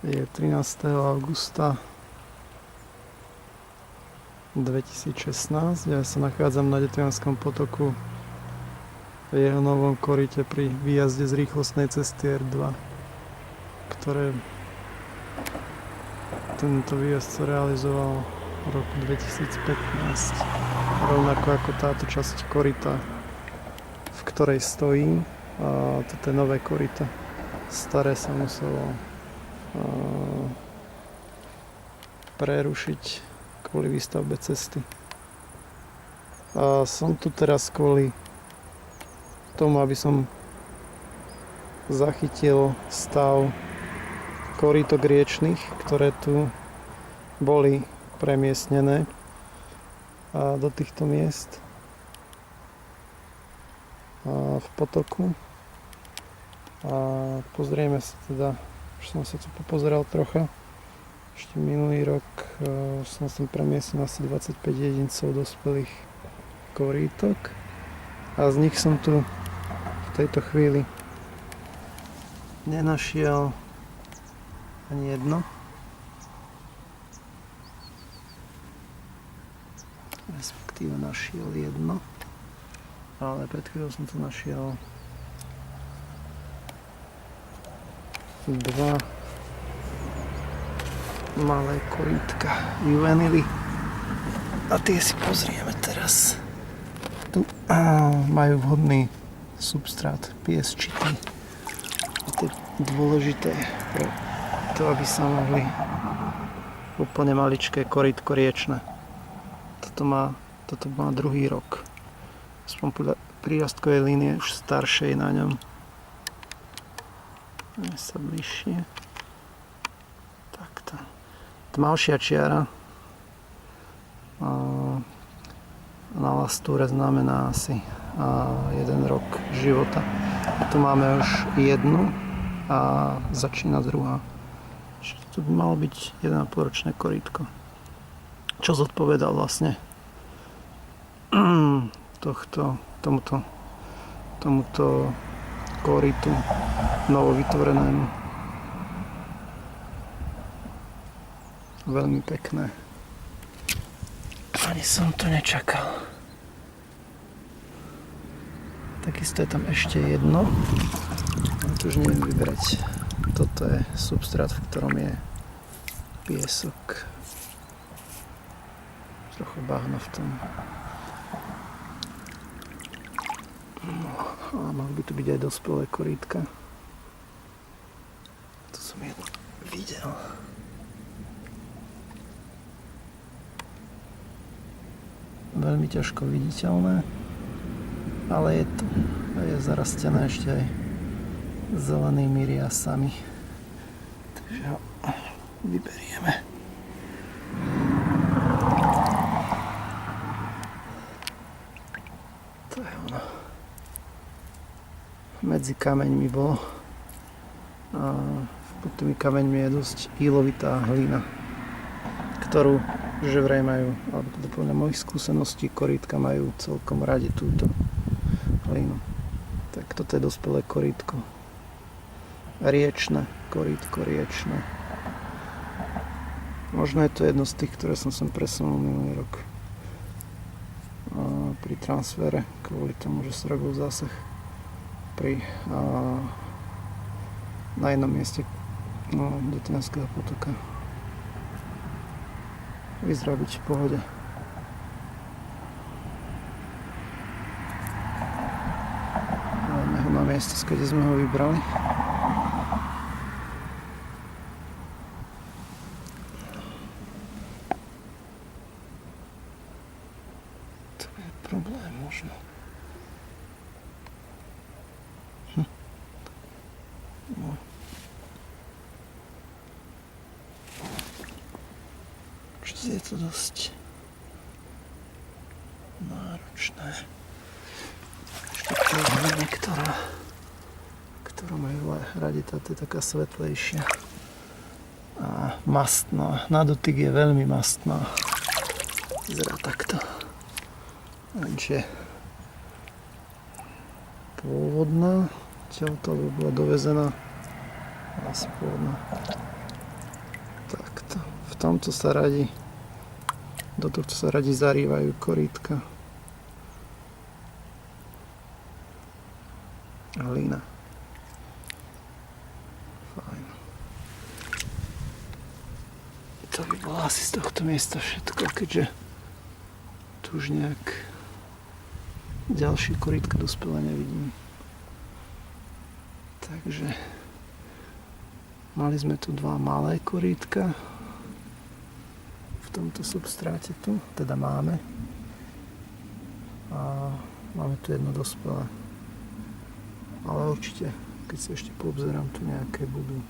Je 13. augusta 2016. Ja sa nachádzam na Detrianskom potoku v jeho novom koryte pri výjazde z rýchlostnej cesty R2, ktoré tento výjazd sa realizoval v roku 2015. Rovnako ako táto časť koryta, v ktorej stojím. A toto je nové koryto. Staré sa muselo prerušiť kvôli výstavbe cesty. A som tu teraz kvôli tomu, aby som zachytil stav korytok riečnych, ktoré tu boli premiestnené do týchto miest v potoku. A pozrieme sa teda, už som sa tu popozeral trocha. Ešte minulý rok som premiestnil asi 25 jedincov dospelých korítok a z nich som tu v tejto chvíli nenašiel ani jedno. Respektíve našiel jedno, ale pred chvíľou som tu našiel dva malé korítka juvenily a tie si pozrieme teraz. Tu majú vhodný substrát piesčitý. To je dôležité pre to, aby sa mohli úplne maličké korítko riečne. Toto má druhý rok. Aspoň podľa prírastkovej línie už staršej na ňom. Sa bližšie. Takto. Tmavšia čiara na lastúre znamená asi 1 rok života. A tu máme už jednu a začína druhá. Čiže tu by malo byť 1,5 ročné korítko. Čo zodpovedal vlastne tomuto korytu novovytvorenému. Veľmi pekné. Ani som to nečakal. Takisto je tam ešte jedno. Ale to už neviem vybrať. Toto je substrát, v ktorom je piesok. Trochu bahna v tom. A mal by tu byť aj dospelé korítka. To som jedno videl. Veľmi ťažko viditeľné, ale je tu. A je zarastené ešte aj zelenými riasami. Takže ho vyberieme. To je ono. Medzi kameňmi bolo. A pod tými kameňmi je dosť ílovitá hlina, ktorú že vraj majú, alebo teda podľa mojich skúseností, korítka majú celkom radi túto hlinu. Tak toto je dospelé korítko. Riečne, korítko riečne. Možno je to jedno z tých, ktoré som sem presunul minulý rok. Pri transfere, kvôli tomu, že sa robil zásah na jednom mieste Detrianského potoka. Vyzerá byť v pohode. Máme ho na miesto, kde sme ho vybrali. To je problém možno. No. Je to dosť náročné. Ešte hlavne, ktorú majú radi, táto je taká svetlejšia a mastná. Na dotyk je veľmi mastná. Vyzerá takto. Takže pôvodná, to bola dovezená asi pôvodná V tomto sa radi, do tohto sa radi zarývajú korítka. Hlina. Fajn. To by bolo asi z tohto miesta všetko, keďže tu už nejak ďalšie korítka dospelé nevidím. Takže mali sme tu dva malé korítka v tomto substráte tu, teda máme. A máme tu jedno dospelé. Ale určite, keď sa ešte poobzerám, tu nejaké budú.